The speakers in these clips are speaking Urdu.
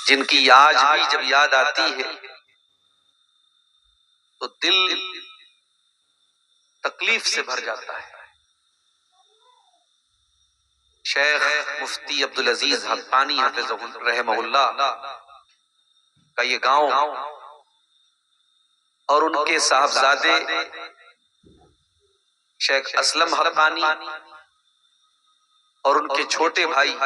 جن کی آج بھی جب یاد آتی ہے تو دل تکلیف سے بھر جاتا ہے۔ شیخ مفتی عبدالعزیز حقانی حفظہ رحمہ اللہ کا یہ گاؤں اور ان کے صاحبزادے شیخ اسلم حقانی اور ان کے چھوٹے بھائی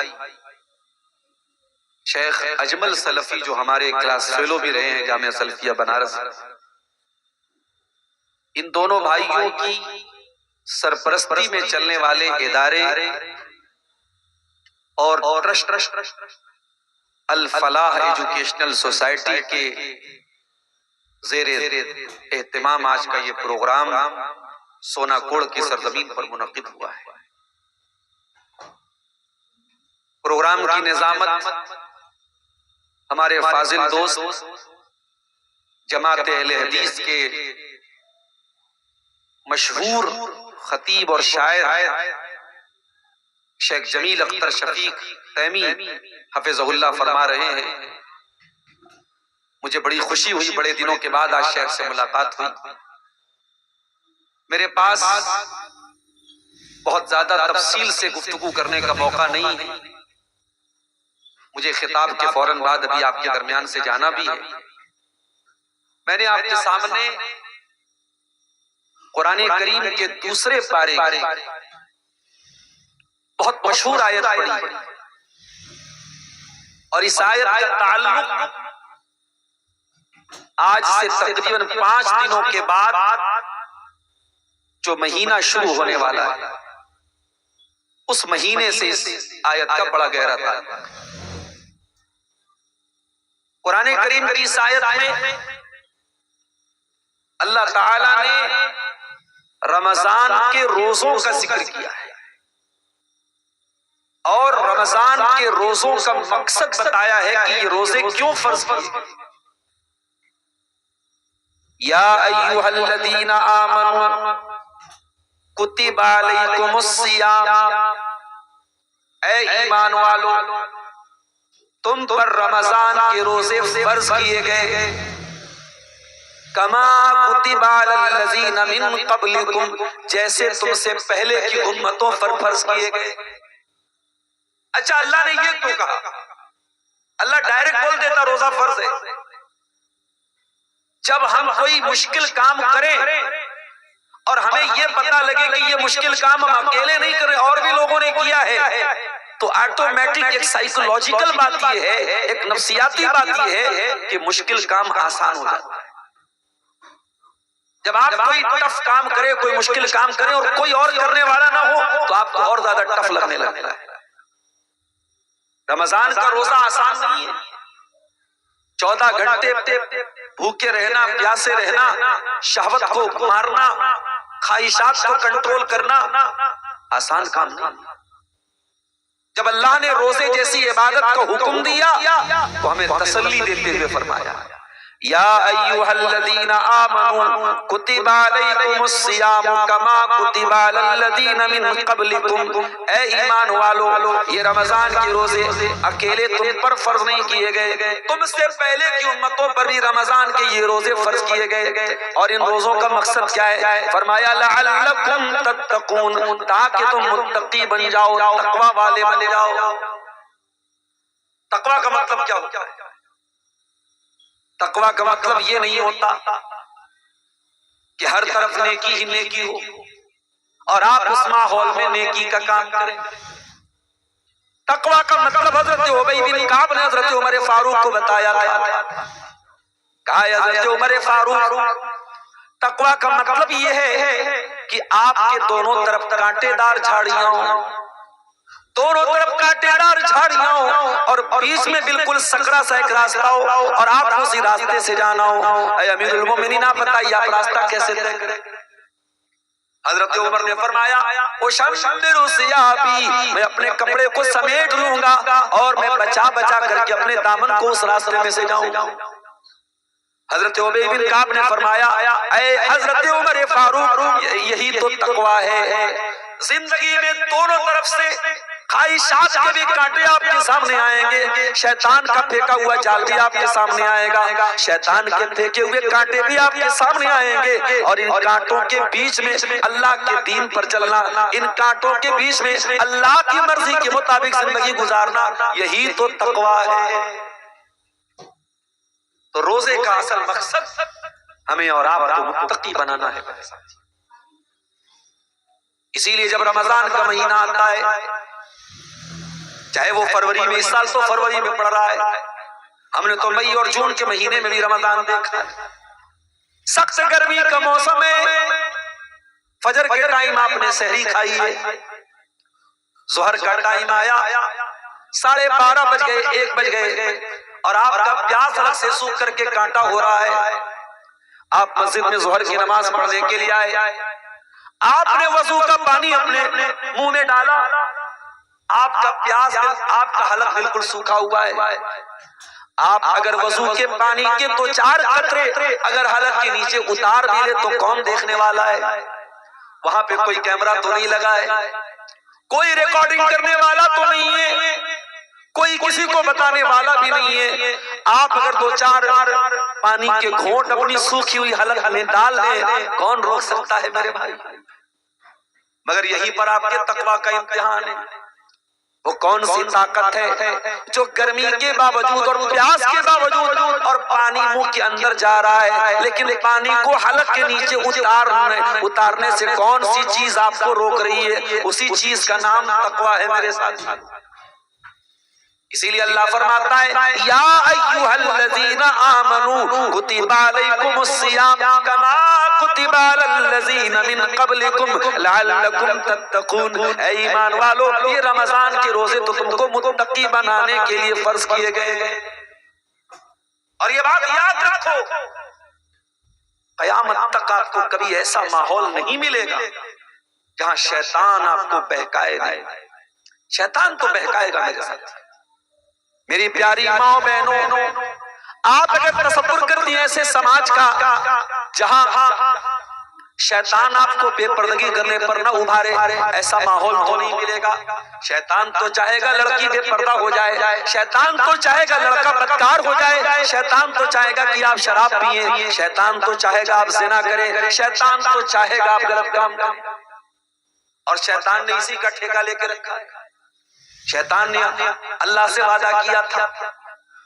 شیخ اجمل سلفی جو ہمارے کلاس فیلو بھی رہے ہیں جامعہ سلفیہ بنارس، ان دونوں بھائیوں کی سرپرستی میں چلنے والے ادارے اور ٹرسٹ الفلاح ایجوکیشنل سوسائٹی کے زیر اہتمام آج کا یہ پروگرام سونا کوڑ کی سرزمین پر منعقد ہوا ہے۔ پروگرام کی نظامت ہمارے فاضل دوست جماعت اہل حدیث کے مشہور خطیب اور شاعر شیخ جمیل اختر شفیق تیمی حفظہ اللہ فرما رہے ہیں۔ مجھے بڑی خوشی ہوئی، بڑے دنوں کے بعد آج شیخ سے ملاقات ہوئی۔ میرے پاس بہت زیادہ تفصیل سے گفتگو کرنے کا موقع نہیں ہے، مجھے خطاب کے فوراً بعد ابھی آپ کے درمیان سے جانا بھی ہے۔ میں نے آپ کے سامنے قرآن کریم کے دوسرے پارے کی بہت مشہور آیت پڑھی اور اس آیت کا تعلق آج سے تقریباً 5 دنوں کے بعد جو مہینہ شروع ہونے والا ہے اس مہینے سے اس آیت کا بڑا گہرا تعلق ہے۔ قرآن کریم کی اس آیت میں اللہ تعالیٰ نے رمضان کے روزوں کا ذکر کیا ہے اور رمضان کے روزوں کا مقصد بتایا ہے کہ یہ روزے کیوں فرض کیے۔ یا ایھا الذین آمنوا کتب علیکم الصیام، اے ایمان والو تم پر رمضان کے روزے فرض کیے گئے، کما کتب علی الذین من قبلکم، جیسے تم سے پہلے کی امتوں پر فرض کیے گئے۔ اچھا اللہ نے یہ کیوں کہا؟ اللہ ڈائریکٹ بول دیتا روزہ فرض ہے۔ جب ہم کوئی مشکل کام کریں اور ہمیں یہ پتہ لگے کہ یہ مشکل کام ہم اکیلے نہیں کر رہے اور بھی لوگوں نے کیا ہے تو آٹومیٹک ایک سائیکولوجیکل بات یہ ہے، ایک نفسیاتی بات یہ ہے کہ مشکل کام آسان ہو جاتا ہے۔ جب آپ کوئی ٹف کام کریں، کوئی مشکل کام کریں اور کوئی اور کرنے والا نہ ہو تو آپ کو اور زیادہ ٹف لگنے لگتا ہے۔ رمضان کا روزہ آسان نہیں ہے، 14 گھنٹے بھوکے رہنا، پیاسے رہنا، شہوت کو مارنا، خواہشات کو کنٹرول کرنا آسان کام نہیں۔ جب اللہ نے روزے جیسی عبادت کا حکم دیا تو ہمیں تسلی دیتے ہوئے فرمایا یا ایھا الذین آمنوا کتب علیکم الصیام کما کتب علی الذین من قبلکم، اے ایمان والو یہ رمضان کے روزے اکیلے تم پر فرض نہیں کیے گئے، تم سے پہلے کی امتوں پر بھی رمضان کے یہ روزے فرض کیے گئے۔ اور ان روزوں کا مقصد کیا ہے؟ فرمایا لعلکم تتقون، تاکہ تم متقی بن جاؤ، تقوی والے بن جاؤ۔ تقوی کا مطلب کیا ہوتا ہے؟ تقوی کا مطلب یہ نہیں ہوتا کہ ہر طرف نیکی ہی نیکی ہو اور آپ اس ماحول میں نیکی کا کام کریں۔ تقوی کا مطلب حضرت ابی بن کعب نے حضرت عمر فاروق کو بتایا تھا، کہا حضرت عمر فاروق تقوی کا مطلب یہ ہے کہ آپ کے دونوں طرف کانٹے دار جھاڑیاں ہوں، دونوں طرف کانٹے دار جھاڑیاں ہوں اور بیچ میں بالکل سکڑا سا ایک راستہ ہو اور آپ اسی راستے سے جانا ہو۔ اے امیر المومنین آپ بتائیے آپ راستہ کیسے طے کریں؟ حضرت عمر نے فرمایا اُشَمِّرُ ثِيَابِي، میں اپنے کپڑے کو سمیٹ لوں گا اور میں بچا بچا کر کے اپنے دامن کو اس راستے میں سے جاؤں گا۔ حضرت ابی بن کعب نے فرمایا اے حضرت عمر فاروق یہی تو تقوی ہے، زندگی میں دونوں طرف سے خواہشات کے بھی کانٹے آپ کے سامنے آئیں گے، شیطان کا پھینکا ہوا جال بھی آپ کے سامنے آئے گا، شیطان کے پھینکے ہوئے کانٹے بھی آپ کے سامنے آئیں گے، اور ان کانٹوں کے بیچ میں اللہ کے دین پر چلنا، ان کانٹوں کے بیچ میں اللہ کی مرضی کے مطابق زندگی گزارنا، یہی تو تقویٰ ہے۔ تو روزے کا اصل مقصد ہمیں اور آپ کو متقی بنانا ہے۔ اسی لیے جب رمضان کا مہینہ آتا ہے، چاہے وہ فروری میں، اس سال تو فروری میں پڑ رہا ہے، ہم نے تو مئی اور جون کے مہینے میں بھی رمضان دیکھا ہے، سخت گرمی کا موسم ہے، فجر کے ٹائم آپ نے سحری کھائی ہے، ظہر کا ٹائم آیا، 12:30 بج گئے، 1 بج گئے، اور آپ کا پیاس الگ سے سوکھ کر کے کانٹا ہو رہا ہے، آپ مسجد میں ظہر کی نماز پڑھنے کے لیے آئے، آپ نے وضو کا پانی اپنے منہ میں ڈالا، آپ کا پیاس، آپ کا حلق بالکل سوکھا ہوا ہے، آپ اگر وضو کے پانی کے 2-4 قطرے اگر حلق کے نیچے اتار دیے تو کون دیکھنے والا ہے؟ وہاں پہ کوئی کیمرہ تو نہیں لگا ہے، کوئی ریکارڈنگ کرنے والا تو نہیں ہے، کوئی کسی کو بتانے والا بھی نہیں ہے، آپ اگر 2-4 پانی کے گھونٹ اپنی سوکھی ہوئی حلق میں ڈال دیں، کون روک سکتا ہے میرے بھائی؟ مگر یہی پر آپ کے تقویٰ کا امتحان ہے، وہ کون سی طاقت ہے جو گرمی کے باوجود اور پیاس کے باوجود اور پانی منہ کے اندر جا رہا ہے، لیکن پانی کو حلق کے نیچے اتارنے سے کون سی چیز آپ کو روک رہی ہے؟ اسی چیز کا نام تقویٰ ہے میرے ساتھ۔ اسی لیے اللہ فرماتا ہے یا ایھا الذین آمنوا کتب علیکم الصیام کما کتب علی الذین من قبلکم لعلکم تتقون، اے ایمان والو یہ رمضان کے روزے تو تم کو متقی بنانے کے لیے فرض کیے گئے ہیں، اور یہ بات یاد رکھو قیامت تک آپ کو کبھی ایسا ماحول نہیں ملے گا جہاں شیطان آپ کو بہکائے نہیں، شیطان تو بہکائے گا میرے ساتھ۔ میری پیاری ماں بہنوں، آپ اگر تصور کرتی ہیں ایسے سماج کا جہاں شیطان آپ کو بے پردگی کرنے پر نہ ابھارے، ایسا ماحول تو نہیں ملے گا۔ شیطان تو چاہے گا لڑکی بے پردہ ہو جائے، شیطان تو چاہے گا لڑکا بدکار ہو جائے، شیطان تو چاہے گا کہ آپ شراب پیئیں، شیطان تو چاہے گا آپ زنا کریں، شیطان تو چاہے گا آپ غلط کام کریں، اور شیطان نے اسی کا ٹھیکہ لے کے رکھا ہے۔ شیطان نے اللہ سے وعدہ کیا تھا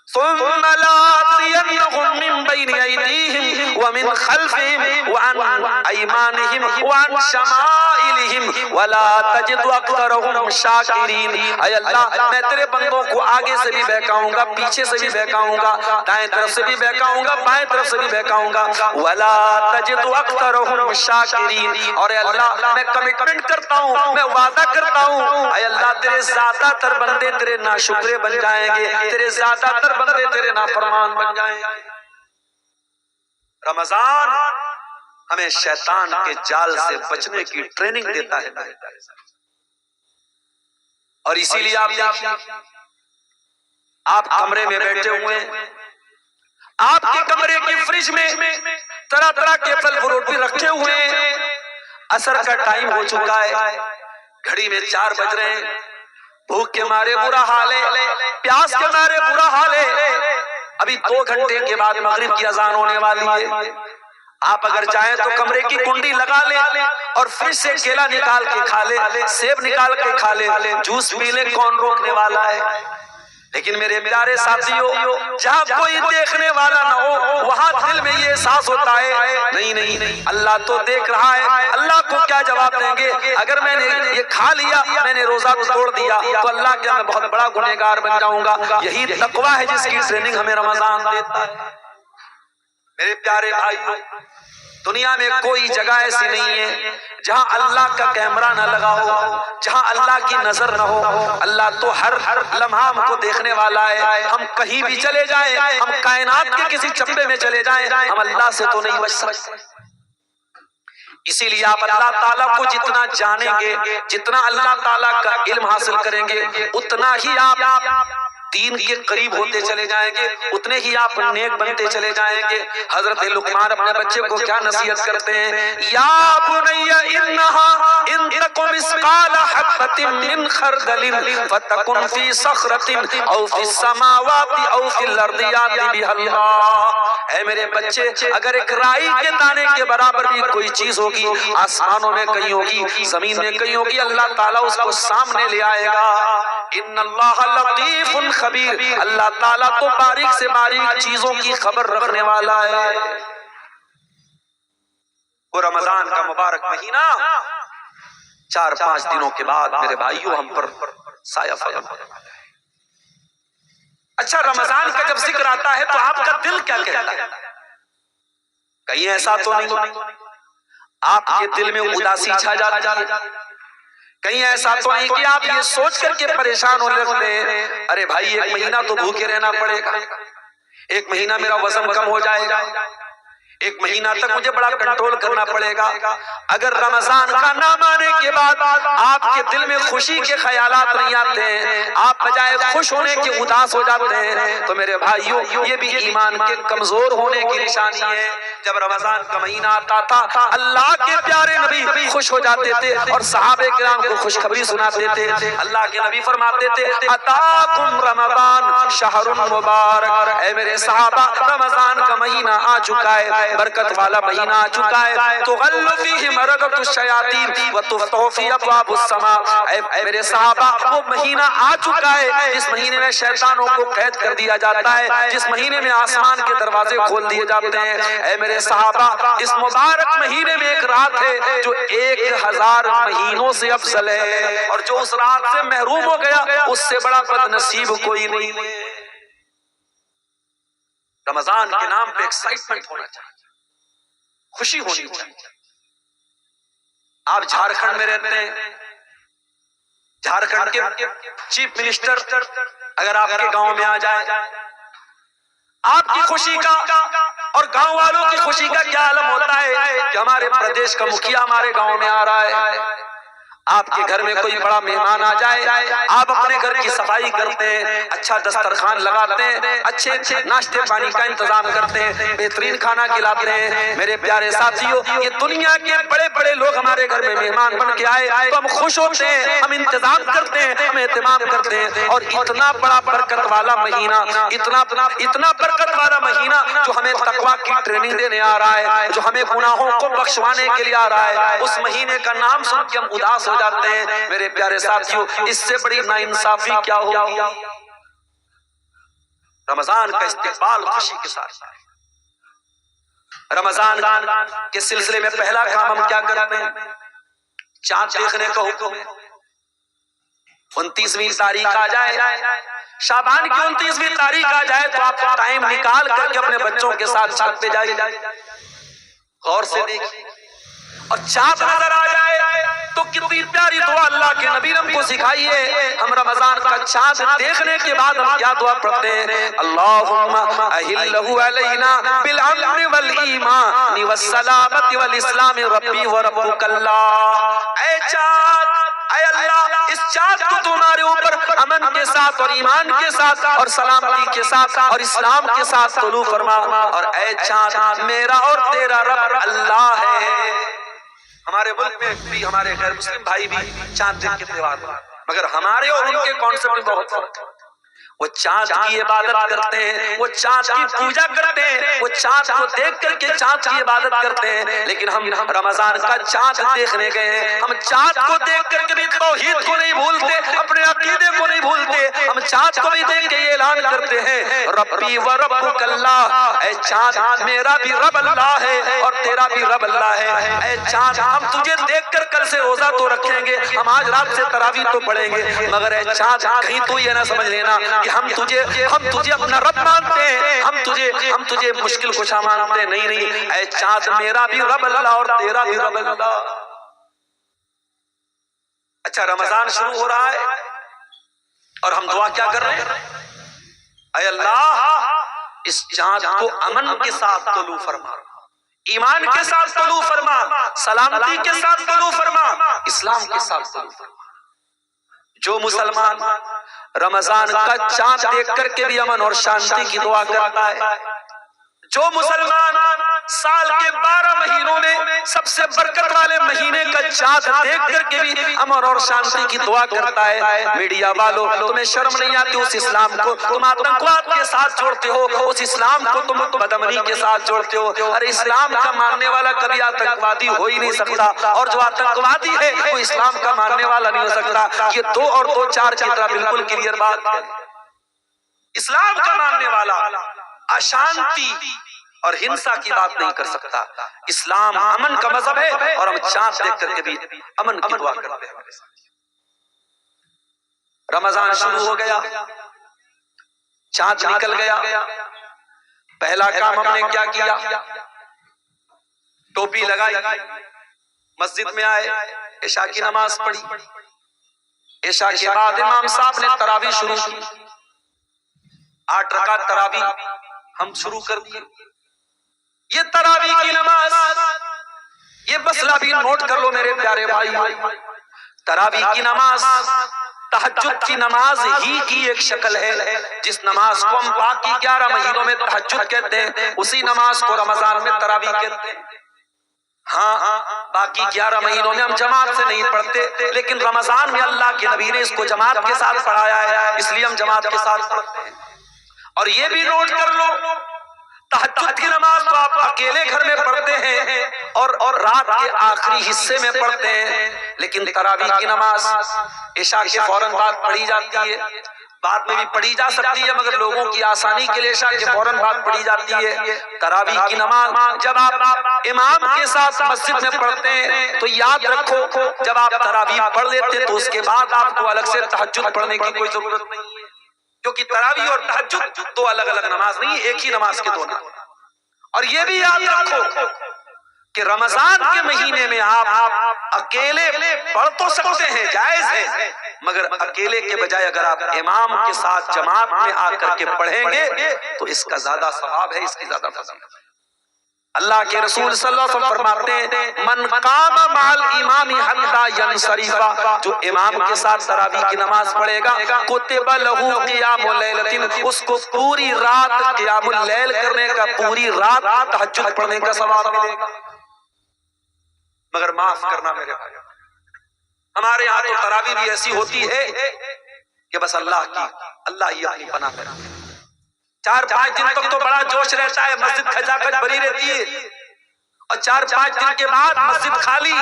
ثم لآتینہم من بین ایدیہم ومن خلفہم وعن ایمانہم وعن شمائلہم ولا تجد اکثرہم شاکرین، اے اللہ میں تیرے بندوں کو آگے سے بھی بہکاؤں گا، پیچھے سے بھی بہکاؤں گا، دائیں طرف سے بھی بہکاؤں گا، بائیں طرف سے بھی بہکاؤں گا، ولا تجد اکثرہم شاکرین، اور اے اللہ میں کمٹمنٹ کرتا ہوں، میں وعدہ کرتا ہوں اے اللہ تیرے زیادہ تر بندے تیرے ناشکرے بن جائیں گے، تیرے زیادہ تر بندے تیرے نافرمان بن جائیں گے۔ رمضان ہمیں شیطان کے جال سے بچنے کی ٹریننگ دیتا ہے، اور اسی لیے آپ دیکھیں آپ کمرے میں بیٹھے ہوئے ہیں، آپ کے کمرے کی فریج میں طرح طرح کے پھل فروٹ بھی رکھے ہوئے ہیں، عصر کا ٹائم ہو چکا ہے، گھڑی میں 4 بج رہے ہیں، بھوک کے مارے برا حال ہے، پیاس کے مارے برا حال ہے، ابھی 2 گھنٹے کے بعد مغرب کی اذان ہونے والی ہے، آپ اگر چاہیں تو کمرے کی کنڈی لگا لیں اور فریج سے کیلا نکال کے کھا لیں، سیب نکال کے کھا لیں، جوس پی لیں، کون روکنے والا ہے؟ لیکن میرے پیارے ساتھیوں جہاں کوئی دیکھنے والا نہ ہو وہاں دل میں یہ احساس ہوتا ہے نہیں اللہ تو دیکھ رہا ہے، اللہ کو کیا جواب دیں گے؟ اگر میں نے یہ کھا لیا، میں نے روزہ توڑ دیا تو اللہ کیا میں بہت بڑا گنہگار بن جاؤں گا؟ یہی تقویٰ ہے جس کی ٹریننگ ہمیں رمضان دیتا ہے۔ میرے پیارے بھائیوں، دنیا میں کوئی جگہ ایسی نہیں ہے جہاں اللہ کا کیمرہ نہ لگا ہو، جہاں اللہ کی نظر نہ ہو۔ اللہ تو ہر لمحہ ہم کو دیکھنے والا ہے، ہم کہیں بھی چلے جائیں، ہم کائنات کے کسی چپے میں چلے جائیں، ہم اللہ سے تو نہیں بچ سکتے۔ اسی لیے آپ اللہ تعالیٰ کو جتنا جانیں گے، جتنا اللہ تعالیٰ کا علم حاصل کریں گے، اتنا ہی آپ دین کے قریب ہوتے چلے جائیں گے اتنے ہی آپ نیک بنتے چلے جائیں گے۔ حضرت لقمان اپنے بچے کو کیا نصیحت کرتے ہیں؟ یا بنی انہا ان تک مثقال حبۃ من خردل فتکن فی صخرۃ او فی السماوات او فی الارض یأتی بها اللہ۔ اے میرے بچے، اگر ایک رائی کے دانے کے برابر بھی کوئی چیز ہوگی، آسمانوں میں کہیں ہوگی، زمین میں کہیں ہوگی، اللہ تعالیٰ اس کو سامنے لے آئے گا۔ ان اللہ لطیف خبیر، اللہ تعالیٰ تو باریک سے باریک چیزوں کی خبر رکھنے والا ہے۔ وہ رمضان کا مبارک مہینہ 4-5 دنوں کے بعد میرے بھائیوں ہم پر سایہ فلم ہونے والا ہے۔ اچھا، رمضان کا جب ذکر آتا ہے تو آپ کا دل کیا کہتا ہے؟ کہیں ایسا تو نہیں آپ کے دل میں اداسی چھا جاتی ہے؟ کہیں ایسا تو نہیں کہ آپ یہ سوچ کر کے پریشان ہونے لگتے ہیں ارے بھائی ایک مہینہ تو بھوکے رہنا پڑے گا، ایک مہینہ میرا وزن کم ہو جائے گا، ایک مہینہ تک مجھے بڑا کنٹرول کرنا پڑے گا؟ اگر رمضان کا نام آنے کے بعد آپ کے دل میں خوشی کے خیالات نہیں آتے ہیں، آپ بجائے خوش ہونے کے اداس ہو جاتے ہیں، تو میرے بھائیوں یہ بھی ایمان کے کمزور ہونے کی نشانی ہے۔ جب رمضان کا مہینہ آتا تھا اللہ کے پیارے نبی خوش ہو جاتے تھے اور صحابہ کرام کو خوشخبری سناتے تھے۔ اللہ کے نبی فرماتے تھے اتاکم رمضان شہر مبارک، اے میرے صحابہ رمضان کا مہینہ آ چکا ہے، برکت والا مہینہ آ چکا ہے، تغل فیہ مرقۃ الشیاطین وتفتح فی ابواب السماء، اے میرے صحابہ وہ مہینہ آ چکا ہے جس مہینے میں شیطانوں کو قید کر دیا جاتا ہے، جس مہینے میں آسمان کے دروازے کھول دیے جاتے ہیں۔ اے میرے صحابہ اس مبارک مہینے میں ایک رات ہے جو 1000 مہینوں سے افضل ہے، اور جو اس رات سے محروم ہو گیا اس سے بڑا بد نصیب کوئی نہیں۔ رمضان کے نام پہ ایکسائٹمنٹ ہونا چاہیے، خوشی ہونی چاہیے۔ آپ جھارکھنڈ میں رہتے ہیں، جھارکھنڈ کے چیف منسٹر اگر آپ کے گاؤں میں آ جائے، آپ کی خوشی کا اور گاؤں والوں کی خوشی کا کیا عالم ہوتا ہے کہ ہمارے پردیش کا مکھیا ہمارے گاؤں میں آ رہا ہے۔ آپ کے گھر میں کوئی بڑا مہمان آ جائے، آپ اپنے گھر کی صفائی کرتے ہیں، اچھا دسترخوان لگاتے ہیں، اچھے ناشتے پانی کا انتظام کرتے ہیں، بہترین کھانا کھلاتے ہیں۔ میرے پیارے ساتھیوں، یہ دنیا کے بڑے بڑے لوگ ہمارے گھر میں مہمان بن کے آئے تو ہم خوش ہوتے ہیں، ہم انتظام کرتے ہیں، ہم اہتمام کرتے ہیں۔ اور اتنا بڑا برکت والا مہینہ، اتنا برکت والا مہینہ جو ہمیں تقویٰ کی ٹریننگ دینے آ رہا ہے، جو ہمیں گناہوں کو بخشوانے کے لیے آ رہا ہے، اس مہینے کا نام سن کے ہم اداس ہو جاتے ہیں۔ میرے پیارے ساتھیوں، اس سے بڑی ناانصافی کیا ہوگی؟ رمضان کا استقبال خوشی کے ساتھ، رمضان کے سلسلے میں پہلا کام ہم کیا کرتے ہیں؟ چاند دیکھنے کا حکم ہے۔ 29ویں تاریخ آ جائے، شعبان کی 29ویں تاریخ آ جائے تو آپ ٹائم نکال کر کے اپنے بچوں کے ساتھ چھت پہ جائیے، غور سے دیکھیے، اور چاند نظر آ جائے تو کتنی پیاری دعا اللہ کے نبی نے ہم کو سکھائی ہے۔ ہم رمضان کا چاند دیکھنے کے بعد ہم کیا دعا پڑھتے ہیں؟ اللہم اہلہ علینا بالامن والایمان والسلامت والاسلام ربی وربک اللہ۔ اے چاند، اے اللہ، اس چاند کو تمہارے اوپر امن کے ساتھ اور ایمان کے ساتھ اور سلامتی کے ساتھ اور اسلام کے ساتھ طلوع فرما، اور اے چاند میرا اور تیرا رب اللہ ہے۔ ہمارے ملک میں بھی ہمارے غیر مسلم بھائی بھی چاند دن کے تہوار ہیں، مگر ہمارے اور ان کے کانسیپٹ میں بہت فرق ہے۔ وہ چاند کی عبادت کرتے ہیں، وہ چاند کی پوجا کرتے ہیں، وہ چاند کو دیکھ کر کے چاند کی عبادت کرتے ہیں، لیکن ہم رمضان کا چاند دیکھنے گئے ہیں، ہم چاند کو دیکھ کر کے بھی توحید کو نہیں بھولتے، اپنے عقیدے کو نہیں بھولتے، ہم چاند کو بھی دیکھ کے یہ اعلان کرتے ہیں ربی و ربک اللہ، اے چاند میرا بھی رب اللہ ہے اور تیرا بھی رب اللہ ہے۔ اے چاند ہم تجھے دیکھ کر کل سے روزہ تو رکھیں گے، ہم آج رات سے تراویح تو پڑھیں گے، مگر اے چاند کہیں تو یہ نہ سمجھ لینا کہ ہم تجھے اپنا رب مانتے ہیں، ہم تجھے مشکل کشا مانتے ہیں، نہیں، اے چاند میرا بھی رب اللہ اور تیرا بھی رب اللہ۔ اچھا، رمضان شروع ہو رہا ہے اور ہم دعا کیا کر رہے ہیں؟ اے اللہ اس چاند کو امن کے ساتھ طلوع فرما، ایمان کے ساتھ طلوع فرما، سلامتی کے ساتھ طلوع فرما، اسلام کے ساتھ طلوع فرما۔ جو مسلمان رمضان کا چاند دیکھ کر کے بھی امن اور شانتی کی دعا کرتا ہے، جو مسلمان سال کے 12 مہینوں میں سب سے برکت والے مہینے کا چاند دیکھ کر کے بھی امن اور شانتی کی دعا کرتا ہے، میڈیا والوں تمہیں شرم نہیں آتی اس اسلام کو تم آتنکواد کے ساتھ جوڑتے ہو، اس اسلام کو تم بدامنی کے ساتھ جوڑتے ہو؟ ارے اسلام کا ماننے والا کبھی آتنکوادی ہو ہی نہیں سکتا، اور جو آتنکوادی ہے وہ اسلام کا ماننے والا نہیں ہو سکتا۔ یہ 2 اور 2 4 کی طرح بالکل کلیئر بات ہے۔ اسلام کا ماننے والا اشانتی اور ہنسا کی بات نہیں کر سکتا۔ اسلام امن کا مذہب ہے، اور ہم چاند دیکھ کر کے بھی امن کی دعا کرتے ہیں۔ رمضان شروع ہو گیا، چاند نکل گیا، پہلا کام ہم نے کیا کیا؟ ٹوپی لگائی، مسجد میں آئے، عشاء کی نماز پڑھی۔ عشاء کے بعد امام صاحب نے تراویح شروع کی، 8 رکعت تراویح ہم شروع کر دیے۔ یہ تراویح کی نماز، یہ مسئلہ بھی نوٹ کر لو میرے پیارے بھائی، تراویح کی نماز تہجد کی نماز ہی کی ایک شکل ہے، جس نماز کو ہم باقی 11 مہینوں میں تہجد کہتے ہیں، اسی نماز کو رمضان میں تراویح کہتے ہیں۔ ہاں باقی 11 مہینوں میں ہم جماعت سے نہیں پڑھتے، لیکن رمضان میں اللہ کے نبی نے اس کو جماعت کے ساتھ پڑھایا ہے، اس لیے ہم جماعت کے ساتھ پڑھتے ہیں۔ اور یہ بھی نوٹ کر لو، تہجد کی نماز تو آپ اکیلے گھر میں پڑھتے ہیں اور رات کے آخری حصے میں پڑھتے ہیں، لیکن تراویح کی نماز عشاء کے فوراً بعد پڑھی جاتی ہے، بعد میں بھی پڑھی جا سکتی ہے، مگر لوگوں کی آسانی کے لیے عشاء کے فوراً بعد پڑھی جاتی ہے۔ تراویح کی نماز جب آپ امام کے ساتھ مسجد میں پڑھتے ہیں تو یاد رکھو، جب آپ تراویح پڑھ لیتے ہیں تو اس کے بعد آپ کو الگ سے تہجد پڑھنے کی کوئی ضرورت نہیں ہے، کیونکہ تراویح اور تہجد 2 الگ الگ نماز نہیں، ایک ہی نماز کے 2 نماز۔ اور یہ بھی یاد رکھو کہ رمضان کے مہینے میں آپ اکیلے پڑھ تو سکتے ہیں، جائز ہے، مگر اکیلے کے بجائے اگر آپ امام کے ساتھ جماعت میں آ کر کے پڑھیں گے تو اس کا زیادہ ثواب ہے، اس کی زیادہ فضیلت ہے۔ اللہ کے رسول صلی اللہ علیہ وسلم فرماتے ہیں، من قام مع الامام حتی ینصرف، جو امام کے ساتھ تراویح کی نماز پڑھے گا، کتب لہ قیام اللیلۃ، اس کو پوری رات قیام اللیل کرنے کا، پوری رات تہجد پڑھنے کا ثواب ملے گا۔ مگر معاف کرنا میرے بھائی، ہمارے یہاں تو تراویح بھی ایسی ہوتی ہے کہ بس اللہ ہی اپنی پناہ میں رکھے۔ 4-5 دن تک تو بڑا جوش رہتا ہے، مسجد کھچا کھچ بھری رہتی ہے، اور 4-5 دن کے بعد مسجد خالی،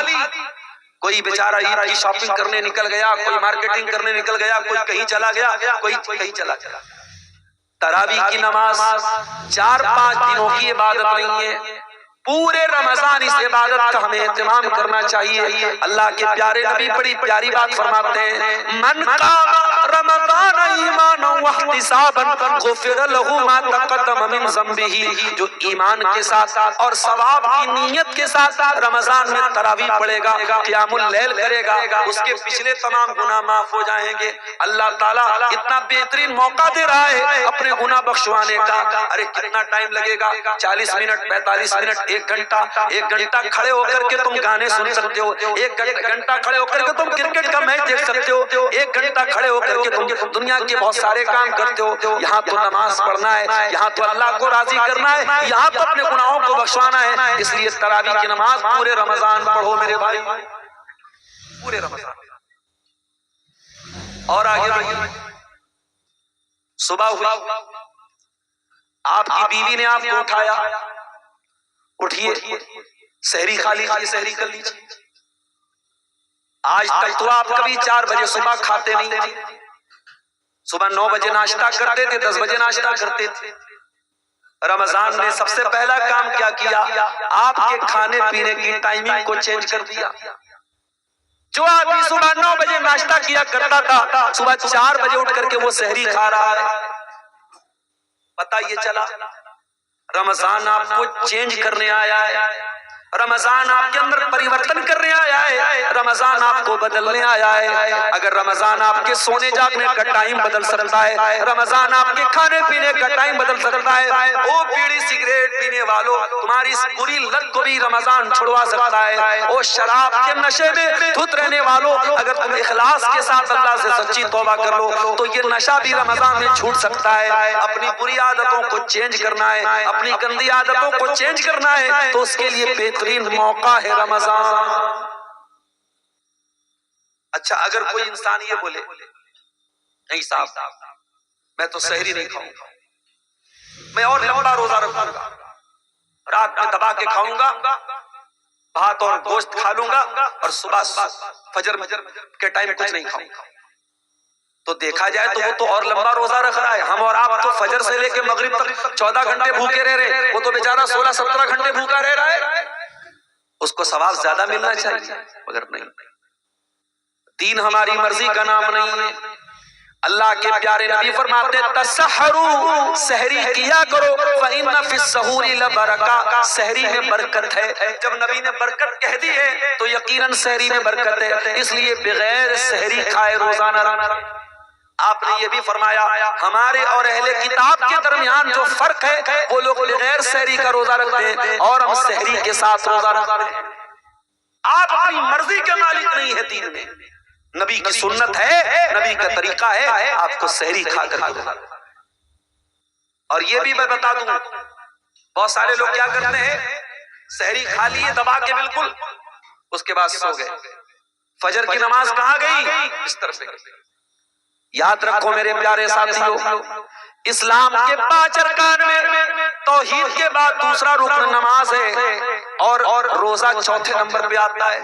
کوئی بیچارہ عید کی شاپنگ کرنے نکل گیا، کوئی مارکیٹنگ کرنے نکل گیا، کوئی کہیں چلا گیا، کوئی کہیں چلا گیا۔ تراویح کی نماز 4-5 دنوں کی عبادت نہیں ہے، پورے رمضان اس عبادت کا ہمیں اہتمام کرنا چاہیے۔ اللہ کے پیارے نبی بڑی پیاری بات فرماتے ہیں، من قام رمضان ایمانا واحتسابا غفر له ما تقدم من ذنبه، جو ایمان کے ساتھ اور ثواب کی نیت کے ساتھ رمضان میں تراویح پڑھے گا، قیام اللیل کرے گا، اس کے پچھلے تمام گناہ معاف ہو جائیں گے۔ اللہ تعالیٰ اتنا بہترین موقع دے رہا ہے اپنے گناہ بخشوانے کا۔ ارے کتنا ٹائم لگے گا؟ 40 منٹ، 45 منٹ، 1 گھنٹہ کھڑے ہو کر کے تم گانے سن سکتے ہو، 1 گھنٹہ کھڑے ہو کر کے تم کرکٹ کا میچ دیکھ سکتے ہو، 1 گھنٹہ کھڑے ہو کر کے تم دنیا کے بہت سارے کام کرتے ہو۔ یہاں تو نماز پڑھنا ہے، یہاں تو اللہ کو راضی کرنا ہے، یہاں تو اپنے گناہوں کو بخشوانا ہے، اس لیے تراویح کی نماز پورے رمضان پڑھو میرے بھائی، پورے رمضان۔ اور آگے بڑھیے، صبح ہوئی، آپ کی بیوی نے آپ کو اٹھایا، اٹھیے سحری کھا لیجیے، سحری کر لیجیے۔ آج تک تو آپ کبھی 4 بجے صبح کھاتے نہیں تھے، صبح 9 بجے ناشتہ کرتے تھے، 10 بجے ناشتہ کرتے تھے۔ رمضان نے سب سے پہلا کام کیا کیا؟ آپ کے کھانے پینے کی ٹائمنگ کو چینج کر دیا۔ جو آدمی صبح 9 بجے ناشتہ کیا کرتا تھا، صبح 4 بجے اٹھ کر کے وہ سحری کھا رہا ہے۔ پتہ یہ چلا رمضان آپ کو چینج کرنے آیا ہے، رمضان آپ کے اندر پریورتن کرنے آیا ہے، رمضان آپ کو بدلنے آیا ہے۔ اگر رمضان آپ کے سونے جاگنے کا ٹائم بدل سکتا ہے، رمضان آپ کے کھانے پینے کا ٹائم بدل سکتا ہے، وہ بیڑی سگریٹ پینے والوں تمہاری اس بری لت کو بھی رمضان چھڑوا سکتا ہے، وہ شراب کے نشے میں دھت رہنے والوں اگر تم اخلاص کے ساتھ اللہ سے سچی توبہ کر لو تو یہ نشہ بھی رمضان میں چھوٹ سکتا ہے۔ اپنی بری عادتوں کو چینج کرنا ہے، اپنی گندی عادتوں کو چینج کرنا ہے تو اس کے لیے بہترین موقع ہے رمضان۔ اچھا اگر کوئی انسان یہ بولے نہیں صاحب میں تو سحری نہیں کھاؤں گا، میں اور لمبا روزہ رکھوں گا، رات میں دبا کے کھاؤں گا، بھات اور گوشت کھا لوں گا اور صبح فجر کے ٹائم کچھ نہیں کھاؤں گا، تو دیکھا جائے تو وہ تو اور لمبا روزہ رکھ رہا ہے۔ ہم اور آپ تو فجر سے لے کے مغرب تک 14 گھنٹے بھوکے رہ رہے، وہ تو بیچارہ 16-17 گھنٹے بھوکا رہ رہا ہے، اس کو ثواب زیادہ ملنا چاہیے، مگر نہیں۔ دین ہماری مرضی کا نام نہیں ہے۔ اللہ کے پیارے نبی فرماتے تسحروا، سحری کیا کرو، فإن فی السحور لبرکہ، سحری میں برکت ہے۔ جب نبی نے برکت کہہ دی ہے تو یقیناً سحری میں برکت ہے، اس لیے بغیر سحری کھائے روزانہ رہنا۔ آپ نے یہ بھی فرمایا ہمارے اور اہل کتاب کے درمیان جو فرق ہے وہ لوگ بغیر سحری کا روزہ رکھتے ہیں اور ہم سحری کے ساتھ روزہ رکھتے ہیں۔ آپ اپنی مرضی کے مالک نہیں ہے دین میں، نبی کی سنت ہے، نبی کا طریقہ ہے، آپ کو سحری کھا کر کے۔ اور یہ بھی میں بتا دوں بہت سارے لوگ کیا کرتے ہیں، سحری کھا لیے دبا کے بالکل، اس کے بعد سو گئے، فجر کی نماز کہاں گئی، اس طرف سے۔ یاد رکھو میرے پیارے ساتھیو، اسلام کے 5 ارکان میں توحید کے بعد دوسرا رکن نماز ہے اور روزہ چوتھے نمبر پہ آتا ہے۔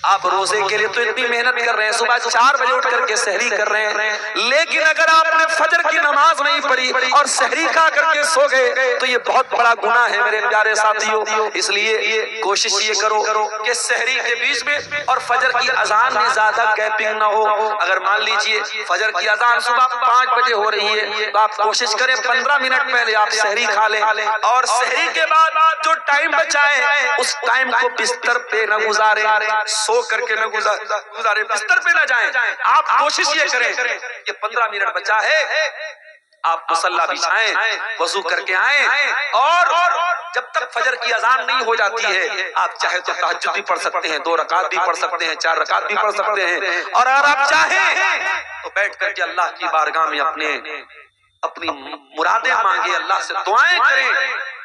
آپ روزے کے لیے تو اتنی محنت کر رہے ہیں، صبح 4 بجے اٹھ کر کے سحری کر رہے ہیں، لیکن اگر آپ نے فجر کی نماز نہیں پڑھی اور سحری کھا کر کے سو گئے تو یہ بہت بڑا گناہ ہے میرے پیارے ساتھیو۔ اس لیے کوشش یہ کرو کہ سحری کے بیچ میں اور فجر کی اذان میں زیادہ گیپنگ نہ ہو۔ اگر مان لیجئے فجر کی اذان صبح 5 بجے ہو رہی ہے تو آپ کوشش کریں 15 منٹ پہلے آپ سحری کھا لیں، اور سحری کے بعد جو ٹائم بچا ہے اس ٹائم کو بستر پہ نہ گزاریں، سو کر کے نہ گزارے، بستر پہ نہ جائیں۔ آپ کوشش یہ کریں کہ 15 منٹ بچا ہے آپ مصلی بچھائیں، وضو کر کے آئیں، اور جب تک فجر کی اذان نہیں ہو جاتی ہے آپ چاہے تو تہجد بھی پڑھ سکتے ہیں، 2 رکعت بھی پڑھ سکتے ہیں، 4 رکعت بھی پڑھ سکتے ہیں، اور اگر آپ چاہیں تو بیٹھ کر کے اللہ کی بارگاہ میں اپنی مرادیں مانگے، اللہ سے دعائیں کریں۔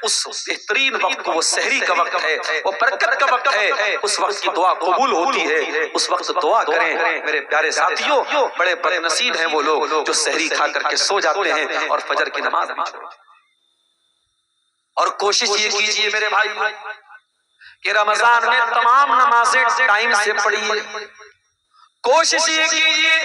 اس بہترین وقت کو، وہ سحری کا وقت ہے، وہ برکت کا وقت ہے، اس وقت کی دعا قبول ہوتی ہے، اس وقت دعا کریں۔ میرے پیارے ساتھیوں، بڑے بڑے نصیب ہیں وہ لوگ جو سحری کھا کر کے سو جاتے ہیں اور فجر کی نماز بھی چھوڑتے ہیں۔ اور کوشش یہ کیجئے میرے بھائی کہ رمضان میں تمام نمازیں ٹائم سے پڑھیے۔ کوشش یہ کیجئے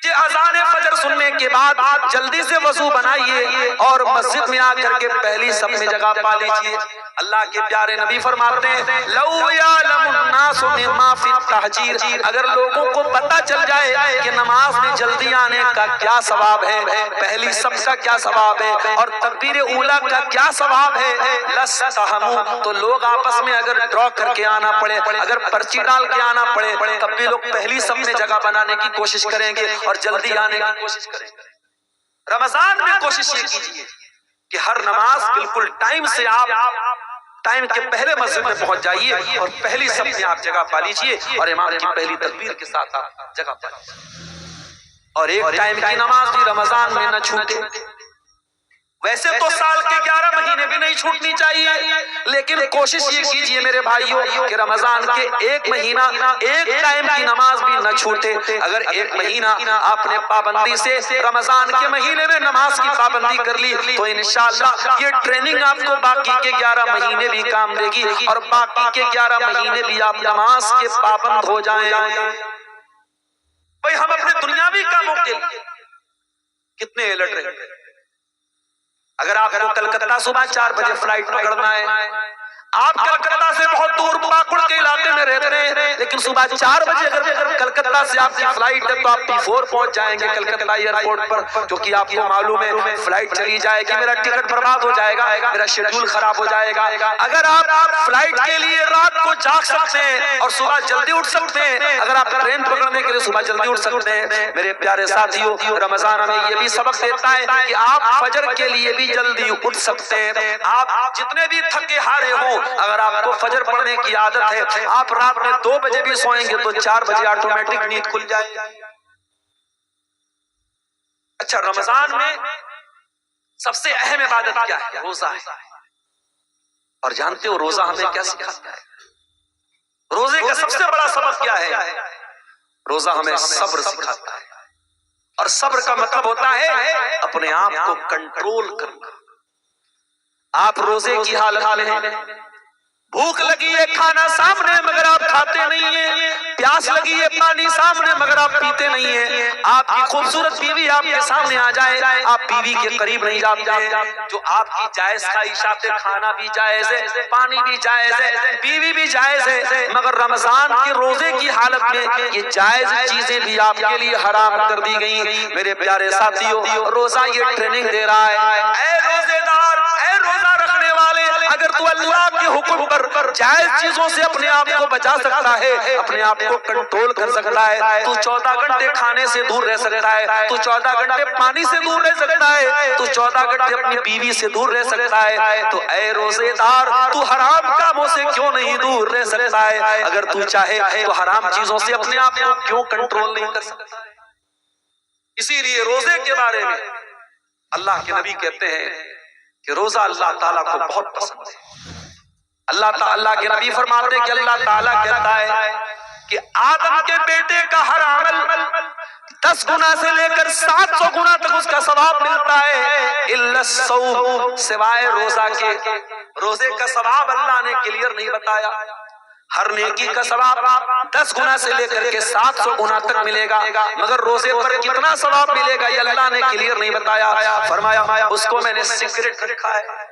کہ اذان فجر سننے کے بعد جلدی سے وضو بنائیے اور مسجد میں آ کر کے پہلی صف میں جگہ پا لیجیے۔ اللہ کے پیارے نبی فرماتے ہیں لو یعلم الناس مما فی التہجیر، اگر لوگوں کو پتہ چل جائے کہ نماز میں جلدی آنے کا کیا ثواب ہے، پہلی صف کا کیا ثواب ہے اور تکبیر اولیٰ کا کیا ثواب ہے، لستہموا، تو لوگ آپس میں اگر ڈرا کر کے آنا پڑے، اگر پرچی ڈال کے آنا پڑے، تب بھی لوگ پہلی صف میں جگہ بنانے کی کوشش کریں گے اور جلدی آنے کی کوشش کریں گے۔ رمضان میں کوشش یہ کیجیے کہ ہر نماز بالکل ٹائم سے، آپ ٹائم کے پہلے مسجد میں پہنچ جائیے اور پہلی صف میں آپ جگہ پا لیجیے اور امام کی پہلی تکبیر کے ساتھ آپ جگہ پا لیجیے، اور ایک ٹائم کی نماز بھی رمضان میں نہ چھوٹے۔ ویسے تو سال کے 11 مہینے بھی نہیں چھوٹنی چاہیے، لیکن کوشش یہ کیجئے میرے بھائیوں کہ رمضان کے ایک مہینہ ایک ٹائم کی نماز بھی نہ چھوٹے۔ اگر ایک مہینہ آپ نے پابندی سے رمضان کے مہینے میں نماز کی پابندی کر لی تو انشاءاللہ یہ ٹریننگ آپ کو باقی کے 11 مہینے بھی کام دے گی اور باقی کے 11 مہینے بھی آپ نماز کے پابند ہو جائیں۔ بھئی ہم اپنے دنیاوی کاموں کے لیے کتنے الرٹ رہے ہیں۔ اگر آپ کو کلکتہ صبح 4 بجے فلائٹ پکڑنا ہے، آپ کلکتہ سے بہت دور پاکڑ کے علاقے میں رہتے ہیں، لیکن صبح 4 بجے اگر کلکتہ سے آپ کی فلائٹ ہے تو آپ P4 پہنچ جائیں گے کلکتہ ایئرپورٹ پر، کیونکہ آپ کو معلوم ہے فلائٹ چلی جائے گی، میرا ٹکٹ برباد ہو جائے گا، میرا شیڈول خراب ہو جائے گا۔ اگر آپ فلائٹ کے لیے رات کو جاگ سکتے ہیں اور صبح جلدی اٹھ سکتے ہیں، اگر آپ ٹرین پکڑنے کے لیے صبح جلدی اٹھ سکتے ہیں، میرے پیارے ساتھیوں، رمضان ہمیں یہ بھی سبق دیتا ہے کہ آپ فجر کے لیے بھی جلدی اٹھ سکتے ہیں۔ آپ جتنے بھی تھکے ہارے ہوں، اگر آپ کو فجر پڑھنے کی عادت ہے، آپ رات میں 2 بجے بھی سوئیں گے تو 4 بجے آٹومیٹک نیند کھل جائے گی۔ اچھا، رمضان میں سب سے اہم عبادت کیا ہے؟ روزہ ہے۔ اور جانتے ہو روزہ ہمیں کیا سکھاتا ہے؟ روزے کا سب سے بڑا سبق کیا ہے؟ روزہ ہمیں صبر سکھاتا ہے، اور صبر کا مطلب ہوتا ہے اپنے آپ کو کنٹرول کرنا۔ آپ روزے کی حالت میں ہیں، بھوک لگی ہے، کھانا سامنے مگر آپ کھاتے نہیں ہیں، پیاس لگی ہے، پانی سامنے مگر آپ پیتے نہیں ہیں، آپ کی خوبصورت بیوی آپ کے سامنے آ جائے، آپ بیوی کے قریب نہیں جاتے، جو آپ کی جائز خواہشات ہے، کھانا بھی جائز ہے، پانی بھی جائز ہے، بیوی بھی جائز ہے، مگر رمضان کے روزے کی حالت میں یہ جائز چیزیں بھی آپ کے لیے حرام کر دی گئی۔ میرے پیارے ساتھیوں، روزہ یہ ٹریننگ دے رہا ہے، اے روزے دار، اے روزہ رکھنے والے، اگر تو اللہ کے حکم پر جائز چیزوں سے اپنے آپ کو بچا سکتا ہے، اپنے آپ کو کنٹرول کر سکتا ہے، تو 14 گھنٹے کھانے سے دور رہ سکتا ہے، تو 14 گھنٹے پانی سے دور رہ سکتا ہے، تو 14 گھنٹے اپنی بیوی سے دور رہ سکتا ہے، تو اے روزے دار، تو حرام کاموں سے کیوں نہیں دور رہ سکتا ہے؟ اگر تو چاہے تو حرام چیزوں سے اپنے آپ کو کیوں کنٹرول نہیں کر سکتا؟ اسی لیے روزے کے بارے میں اللہ کے نبی کہتے ہیں کہ روزہ اللہ تعالیٰ کو بہت پسند ہے۔ اللہ کے نبی فرماتے ہیں کہ اللہ تعالیٰ کہتا ہے کہ آدم کے بیٹے کا ہر عمل 10 گنا سے لے کر 700 گنا تک اس کا ثواب ملتا ہے، الا الصوم، سوائے روزہ کے۔ روزے کا ثواب اللہ نے کلیئر نہیں بتایا، ہر نیکی کا ثواب 10 گنا سے لے کر کے 700 گنا تک ملے گا، مگر روزے پر کتنا ثواب ملے گا یہ اللہ نے کلیئر نہیں بتایا۔ فرمایا اس کو میں نے سیکرٹ رکھا ہے،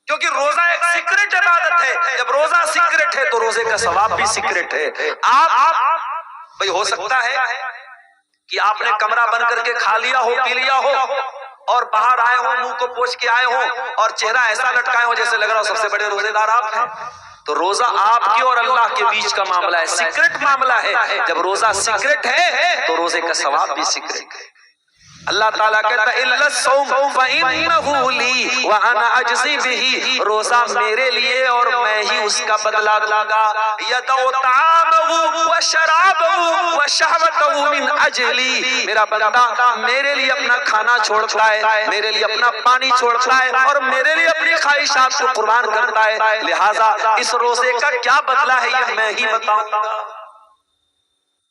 کیونکہ روزہ ایک سیکرٹ عبادت ہے، جب روزہ سیکرٹ ہے تو روزے کا ثواب بھی سیکرٹ ہے۔ بھئی ہو سکتا ہے کہ آپ نے کمرہ بند کر کے کھا لیا ہو، پی لیا ہو، اور باہر آئے ہو، منہ کو پوچھ کے آئے ہو، اور چہرہ ایسا لٹکائے ہو جیسے لگ رہا ہو سب سے بڑے روزے دار آپ ہیں، تو روزہ آپ کے اور اللہ کے بیچ کا معاملہ ہے، سیکرٹ معاملہ ہے۔ جب روزہ سیکرٹ ہے تو روزے کا ثواب بھی سیکرٹ ہے۔ اللہ تعالیٰ کہتا ہے الا الصوم فإنه لي وأنا أجزي به، روزہ میرے لیے اور میں ہی اس کا بدلہ دوں گا۔ يدع طعامه وشرابه وشهوته من أجلي، میرا بندہ میرے لیے اپنا کھانا چھوڑتا ہے، میرے لیے اپنا پانی چھوڑتا ہے، اور میرے لیے اپنی خواہشات کو قربان کرتا ہے، لہٰذا اس روزے کا کیا بدلہ ہے یہ میں ہی بتاؤں گا۔